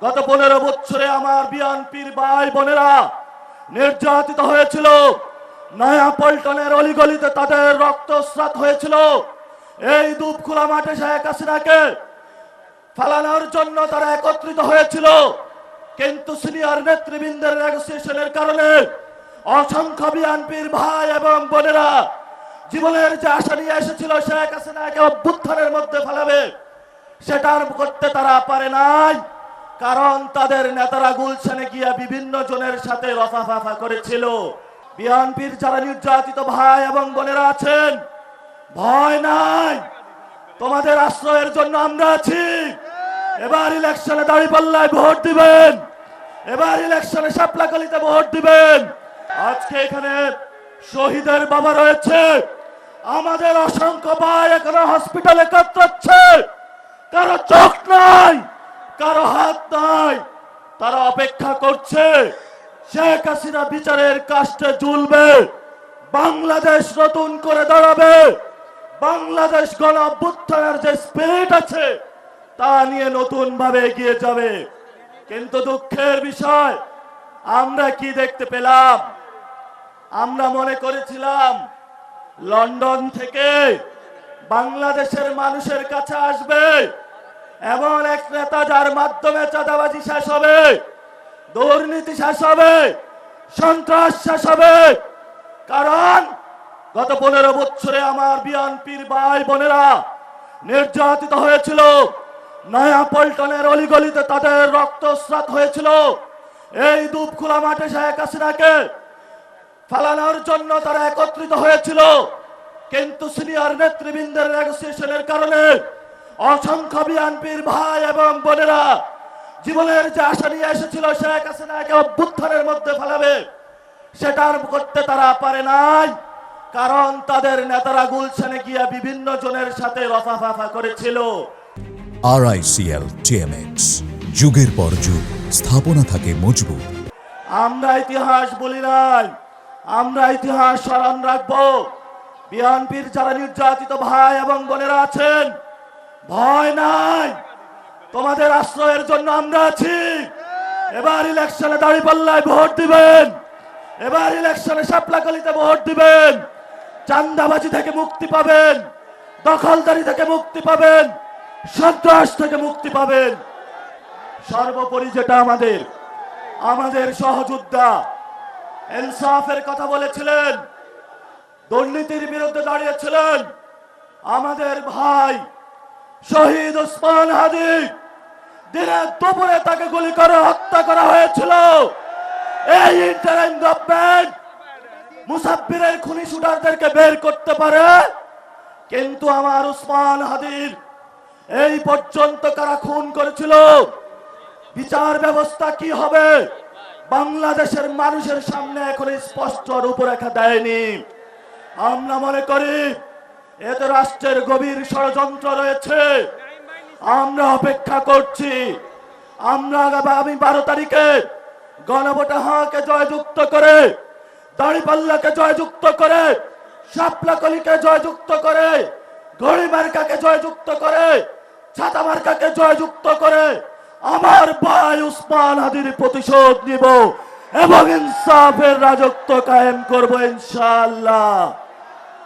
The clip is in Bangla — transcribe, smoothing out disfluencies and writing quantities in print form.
গত 15 বছরে আমার বিএনপির ভাই বোনেরা নির্যাতিত হয়েছিল। নয়া পল্টনের অলিগলিতে তাদের রক্তস্রাত হয়েছিল। এই দুপখোলা মাঠে শেখ হাসিনাকে ফালানোর জন্য তারা একত্রিত হয়েছিল, কিন্তু সিনিয়র নেতৃবৃন্দের নেগোসিয়েশনের কারণে অসংখ্য বিএনপির ভাই এবং বোনেরা জীবনের যে আশা নিয়ে এসেছিল শেখ হাসিনাকে অভ্যুত্থানের মধ্যে ফেলাবে, সেটার করতে তারা পারে নাই। কারণ তাদের নেতারা গুলশানে গিয়া বিভিন্ন জনের সাথে রফাফাফা করেছিল। বিএনপির যারা নির্যাতিত ভাই এবং বোনেরা আছেন, ভয় নাই, তোমাদের আশ্রয়ের জন্য আমরা আছি। এবার ইলেকশনে দাঁড়িপাল্লায় ভোট দিবেন, এবার ইলেকশনে শাপলাকলিতে ভোট দিবেন। আজকে এখানে শহীদের বাবা রয়েছে, আমাদের অসংখ্য ভাই এখানে হসপিটালে কাতরাচ্ছে, কারো চোখ নাই, কারো হাত নাই, তারা অপেক্ষা করছে শেখ হাসিনা বিচারের কাস্টে ঝুলবে, বাংলাদেশ নতুন করে দাঁড়াবে, বাংলাদেশ গণ অভ্যুত্থানের যে স্পিরিট আছে তা নিয়ে নতুন ভাবে এগিয়ে যাবে। কিন্তু দুঃখের বিষয় আমরা কি দেখতে পেলাম? আমরা মনে করেছিলাম লন্ডন থেকে বাংলাদেশের মানুষের কাছে আসবে এমন এক নেতা যার মাধ্যমে চাঁদাবাজি শেষ হবে, দুর্নীতি শেষ হবে, সন্ত্রাস শেষ হবে। কারণ গত 15 বছরে আমার বিএনপির ভাই বোনেরা নির্যাতিত হয়েছিল। নয়া পল্টনের অলিগলিতে তাদের রক্তস্রাত হয়েছিল। এই দুপখোলা মাঠে শেখ হাসিনাকে ফালানোর জন্য তারা একত্রিত হয়েছিল, কিন্তু সিনিয়র নেতৃবৃন্দের নেগোসিয়েশনের কারণে অসংখ্য বিএনপির ভাই এবং বোনেরা জীবনের যে আশা নিয়ে এসেছিল শেখ হাসিনাকে অভ্যুত্থানের মধ্যে ফেলাবে, সেটার করতে তারা পারে নাই। কারণ তাদের নেতারা গুলশানে গিয়া বিভিন্ন জনের সাথে রফাফাফা করেছিল। RICL TMX, যুগের পর যুগ স্থাপনা থাকে মজবুত। আমরা ইতিহাস বলি নাই, আমরা ইতিহাস স্মরণ রাখবো। বিএনপির যারা নির্যাতিত ভাই এবং বোনেরা আছেন, ভয় নাই, তোমাদের আশ্রয়ের জন্য আমরা আছি। এবার ইলেকশনে দাঁড়িপাল্লায় ভোট দিবেন, এবার ইলেকশনে শাপলাকলিতে ভোট দিবেন। চাঁদাবাজি থেকে মুক্তি পাবেন, দখলদারি থেকে মুক্তি পাবেন, সন্ত্রাস থেকে মুক্তি পাবেন। সর্বোপরি যেটা আমাদের সহযোদ্ধা ইনসাফের কথা বলেছিলেন, দুর্নীতির বিরুদ্ধে দাঁড়িয়েছিলেন, আমাদের ভাই শহীদ ওসমান হাদি, দিনে দুপুরে তাকে গুলি করে হত্যা করা হয়েছিল। এই ইন্টারিম গভর্নমেন্ট মুসাফিরের খুনি শুটারদেরকে বের করতে পারে, কিন্তু আমার ওসমান হাদির এই পর্যন্ত কারা খুন করেছিল, বিচার ব্যবস্থা কি হবে, বাংলাদেশের মানুষের সামনে এখন স্পষ্ট রূপরেখা দেয়নি। আমরা মনে করি এতে রাষ্ট্রের গভীর ষড়যন্ত্র রয়েছে। আমরা অপেক্ষা করছি, আমরা আগামী 12 তারিখে গণভোটে হাঁকে জয়যুক্ত করে, দাঁড়িপাল্লাকে জয়যুক্ত করে, শাপলাকলিকে জয়যুক্ত করে, ঘড়ি মার্কাকে জয়যুক্ত করে, ছাতা মার্কাকে জয়যুক্ত করে আমার ভাই ওসমান হাদির প্রতিশোধ নিব এবং ইনসাফের রাজত্ব কায়েম করব ইনশাআল্লাহ।